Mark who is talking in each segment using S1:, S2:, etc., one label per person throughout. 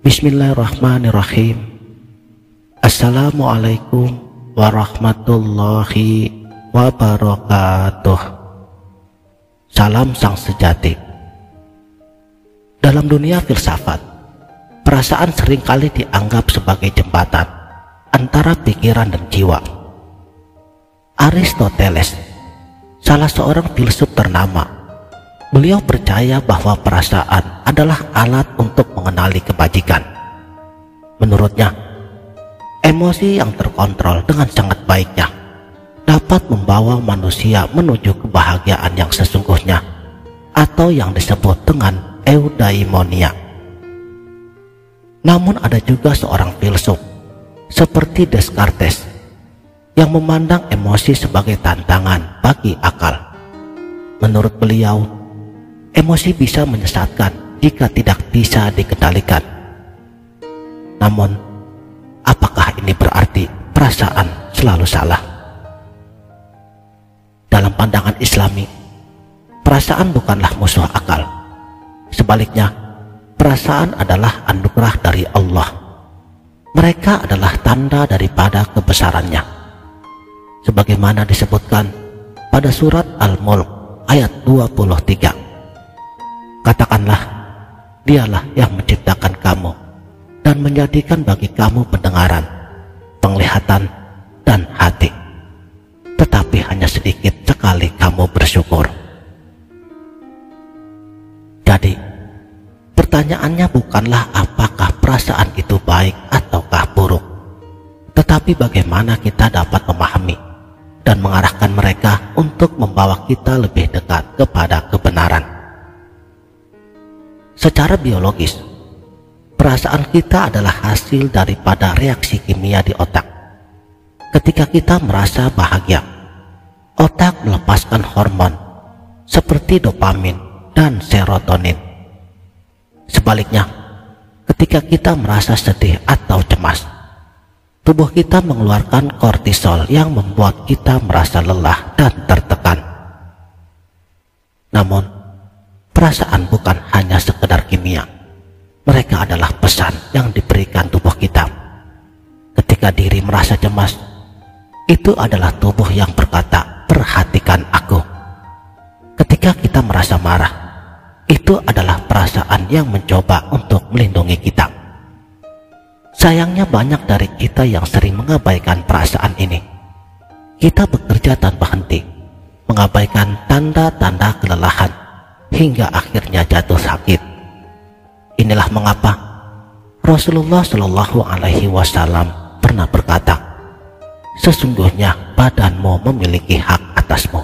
S1: Bismillahirrahmanirrahim. Assalamualaikum warahmatullahi wabarakatuh. Salam sang sejati. Dalam dunia filsafat, perasaan seringkali dianggap sebagai jembatan antara pikiran dan jiwa. Aristoteles, salah seorang filsuf ternama, beliau percaya bahwa perasaan adalah alat untuk mengenali kebajikan. Menurutnya, emosi yang terkontrol dengan sangat baiknya dapat membawa manusia menuju kebahagiaan yang sesungguhnya, atau yang disebut dengan eudaimonia. Namun ada juga seorang filsuf seperti Descartes yang memandang emosi sebagai tantangan bagi akal. Menurut beliau, emosi bisa menyesatkan jika tidak bisa dikendalikan. Namun, apakah ini berarti perasaan selalu salah? Dalam pandangan Islami, perasaan bukanlah musuh akal. Sebaliknya, perasaan adalah anugerah dari Allah. Mereka adalah tanda daripada kebesarannya. Sebagaimana disebutkan pada surat Al-Mulk ayat 23. Katakanlah, dialah yang menciptakan kamu dan menjadikan bagi kamu pendengaran, penglihatan, dan hati. Tetapi hanya sedikit sekali kamu bersyukur. Jadi, pertanyaannya bukanlah apakah perasaan itu baik ataukah buruk, tetapi bagaimana kita dapat memahami dan mengarahkan mereka untuk membawa kita lebih dekat kepada kebenaran. Secara biologis, perasaan kita adalah hasil daripada reaksi kimia di otak. Ketika kita merasa bahagia, otak melepaskan hormon seperti dopamin dan serotonin. Sebaliknya, ketika kita merasa sedih atau cemas, tubuh kita mengeluarkan kortisol yang membuat kita merasa lelah dan tertekan. Namun, perasaan bukan hanya sekedar kimia. Mereka adalah pesan yang diberikan tubuh kita. Ketika diri merasa cemas, itu adalah tubuh yang berkata, "Perhatikan aku." Ketika kita merasa marah, itu adalah perasaan yang mencoba untuk melindungi kita. Sayangnya banyak dari kita yang sering mengabaikan perasaan ini. Kita bekerja tanpa henti, mengabaikan tanda-tanda kelelahan, hingga akhirnya jatuh sakit. Inilah mengapa Rasulullah Shallallahu Alaihi Wasallam pernah berkata, "Sesungguhnya badanmu memiliki hak atasmu."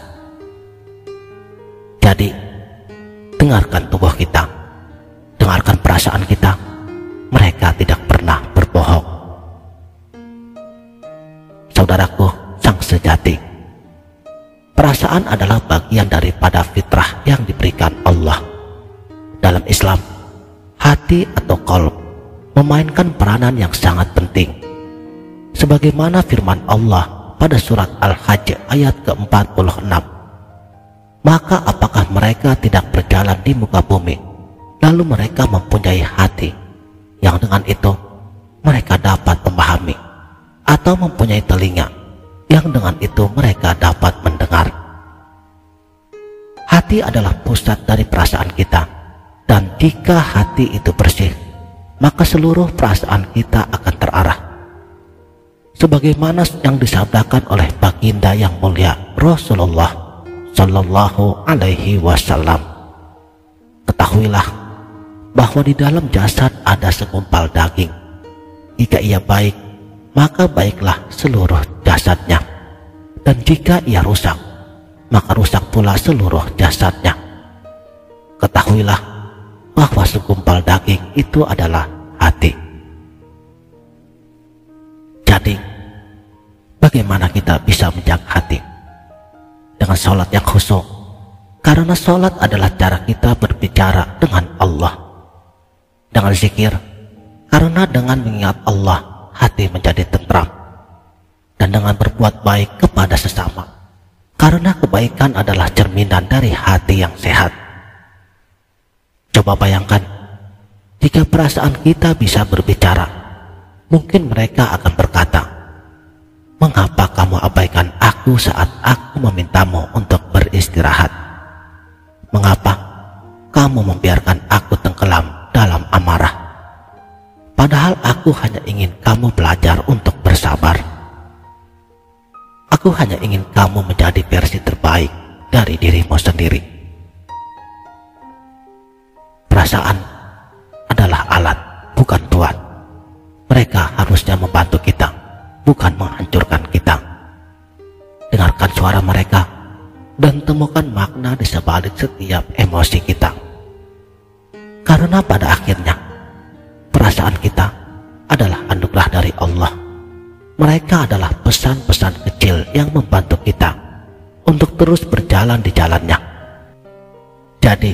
S1: Jadi, dengarkan tubuh kita, dengarkan perasaan kita. Mereka tidak pernah berbohong. Saudaraku, sang sejati, perasaan adalah bagian daripada fitrah yang diberikan Allah. Dalam Islam, hati atau qalb memainkan peranan yang sangat penting. Sebagaimana firman Allah pada surat Al-Hajj ayat ke-46, "Maka apakah mereka tidak berjalan di muka bumi, lalu mereka mempunyai hati, yang dengan itu mereka dapat memahami, atau mempunyai telinga, yang dengan itu mereka dapat mendengar." Hati adalah pusat dari perasaan kita, dan jika hati itu bersih, maka seluruh perasaan kita akan terarah. Sebagaimana yang disabdakan oleh baginda yang mulia Rasulullah Shallallahu Alaihi Wasallam, "Ketahuilah bahwa di dalam jasad ada segumpal daging. Jika ia baik, maka baiklah seluruh jasadnya. Dan jika ia rusak, maka rusak pula seluruh jasadnya. Ketahuilah bahwa segumpal daging itu adalah hati." Jadi, bagaimana kita bisa menjaga hati? Dengan sholat yang khusyuk, karena sholat adalah cara kita berbicara dengan Allah. Dengan zikir, karena dengan mengingat Allah, hati menjadi tentram. Dan dengan berbuat baik kepada sesama, karena kebaikan adalah cerminan dari hati yang sehat. Coba bayangkan, Jika perasaan kita bisa berbicara, mungkin mereka akan berkata, "Mengapa kamu abaikan aku saat aku memintamu untuk beristirahat? Mengapa kamu membiarkan aku tenggelam dalam amarah? Padahal aku hanya ingin kamu belajar untuk bersabar. Aku hanya ingin kamu menjadi versi terbaik dari dirimu sendiri." Perasaan adalah alat, bukan Tuhan. Mereka harusnya membantu kita, bukan menghancurkan kita. Dengarkan suara mereka dan temukan makna di sebalik setiap emosi kita. Karena pada akhirnya, perasaan kita adalah anugerah dari Allah. Mereka adalah pesan-pesan kecil yang membantu kita untuk terus berjalan di jalannya. Jadi,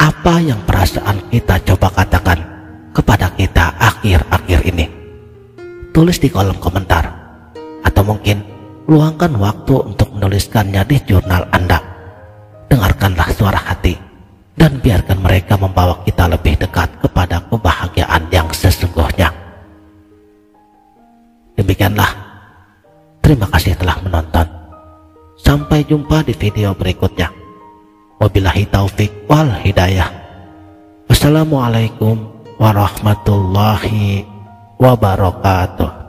S1: apa yang perasaan kita coba katakan kepada kita akhir-akhir ini? Tulis di kolom komentar, atau mungkin luangkan waktu untuk menuliskannya di jurnal Anda. Dengarkanlah suara hati dan biarkan mereka membawa kita lebih dekat kepada kebahagiaan yang sesungguhnya. Demikianlah, terima kasih telah menonton. Sampai jumpa di video berikutnya. Wabillahi taufik wal hidayah. Wassalamualaikum warahmatullahi wabarakatuh.